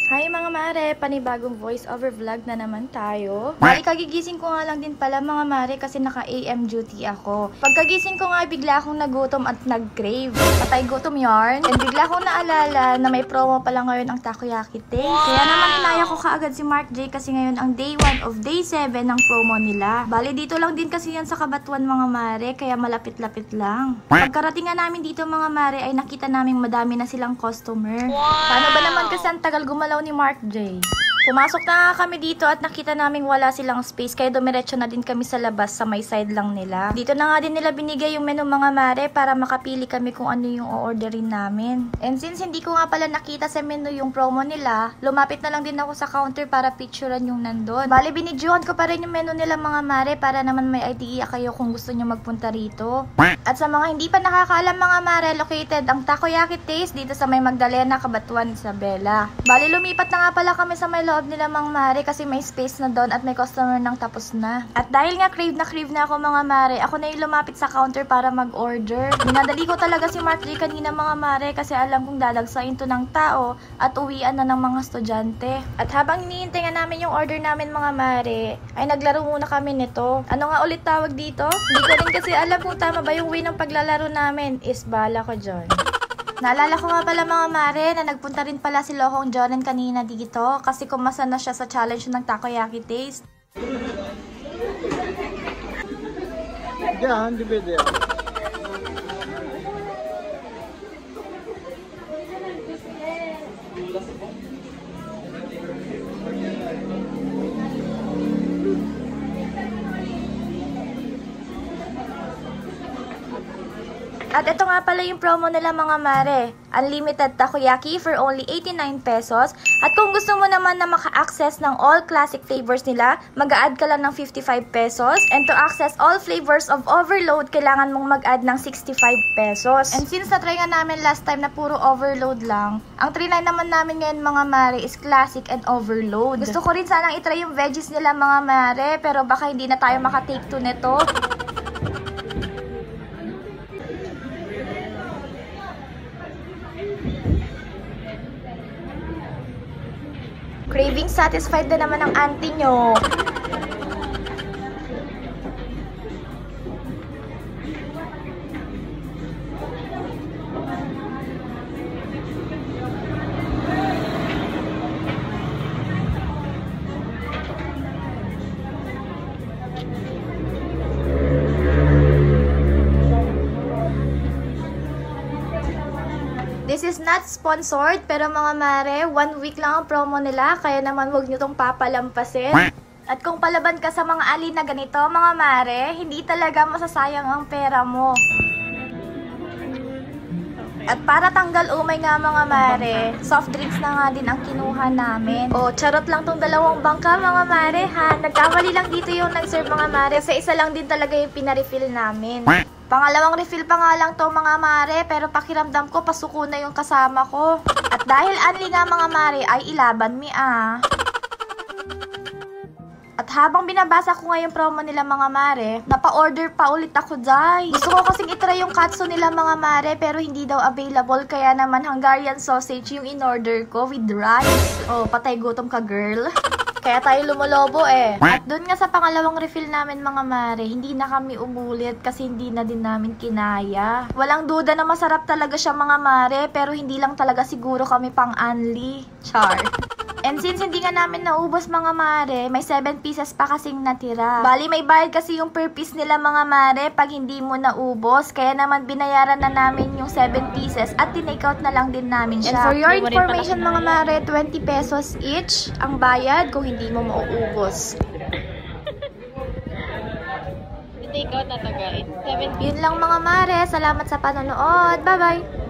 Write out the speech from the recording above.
Hi mga mare, panibagong voice over vlog na naman tayo. Bali kagigising ko nga lang din pala mga mare kasi naka AM duty ako. Pagkagising ko nga bigla akong nagutom at nag-crave. Patay gutom yarn. And bigla akong naalala na may promo pala ngayon ang Takoyaki Taste. Kaya naman inaya ko kaagad si Mark J kasi ngayon ang day 1 of day 7 ng promo nila. Bali dito lang din kasi yan sa Kabatuan mga mare kaya malapit-lapit lang. Pagkarating nga namin dito mga mare ay nakita namin madami na silang customer. Paano ba naman kasi ang tagal gumalaw ni Mark J? Pumasok na kami dito at nakita naming wala silang space kaya dumiretso na din kami sa labas sa may side lang nila. Dito na nga din nila binigay yung menu mga mare para makapili kami kung ano yung o-orderin namin. And since hindi ko nga pala nakita sa menu yung promo nila, lumapit na lang din ako sa counter para picturean yung nandun. Bali binidyohan ko pa rin yung menu nila mga mare para naman may idea kayo kung gusto nyo magpunta rito. At sa mga hindi pa nakakaalam mga mare, located ang Takoyaki Taste dito sa may Magdalena, Kabatuan, Isabela. Bali lumipat na nga pala kami sa may loob nila mga mare kasi may space na doon at may customer nang tapos na. At dahil nga crave na ako mga mare, ako na yung lumapit sa counter para mag-order. Dinadali ko talaga si Mark J kanina mga mare kasi alam kong dadagsain to ng tao at uwian na ng mga estudyante. At habang iniintay nga namin yung order namin mga mare, ay naglaro muna kami nito. Ano nga ulit tawag dito? Hindi ko rin kasi alam kung tama ba yung way ng paglalaro namin. Is bala ko dyan. Naalala ko nga pala mga mare na nagpunta rin pala si Lohong Jonen kanina dito kasi kumasa na siya sa challenge ng Takoyaki Taste. Yan, depende yan. At ito nga pala yung promo nila mga mare. Unlimited takoyaki for only 89 pesos. At kung gusto mo naman na maka-access ng all classic flavors nila, mag-a-add ka lang ng 55 pesos. And to access all flavors of overload, kailangan mong mag-add ng 65 pesos. And since na-try nga namin last time na puro overload lang, ang trinay naman namin ngayon mga mare is classic and overload. Gusto ko rin sanang itry yung veggies nila mga mare, pero baka hindi na tayo maka-take to nito. Craving satisfied na naman ang auntie nyo. This is not sponsored, pero mga mare, 1 week lang ang promo nila, kaya naman huwag nyo tong papalampasin. At kung palaban ka sa mga ali na ganito, mga mare, hindi talaga masasayang ang pera mo. At para tanggal umay nga mga mare, soft drinks na nga din ang kinuha namin. O, charot lang tong dalawang bangka mga mare ha. Nagkamali lang dito yung nag-serve mga mare, kasi isa lang din talaga yung pina-refill namin. Pangalawang refill pa nga lang to mga mare, pero pakiramdam ko pasuko na yung kasama ko. At dahil anli nga mga mare ay ilaban mi ah. At habang binabasa ko nga yung promo nila mga mare, napa-order pa ulit ako dyan. Gusto ko kasing itry yung katsu nila mga mare, pero hindi daw available, kaya naman Hungarian sausage yung in-order ko with rice. Oh, patay gutom ka girl. Kaya tayo lumolobo eh. At doon nga sa pangalawang refill namin mga mare, hindi na kami umulit kasi hindi na din namin kinaya. Walang duda na masarap talaga siya mga mare, pero hindi lang talaga siguro kami pang-anli. Char. And since hindi nga namin naubos mga mare, may 7 pieces pa kasing natira. Bali may bayad kasi yung per piece nila mga mare pag hindi mo naubos. Kaya naman binayaran na namin yung 7 pieces at tinake out na lang din namin siya. And for your information mga mare, 20 pesos each ang bayad kung hindi mo mauubos. Take out na tagain. Yun lang mga mare. Salamat sa panonood. Bye-bye!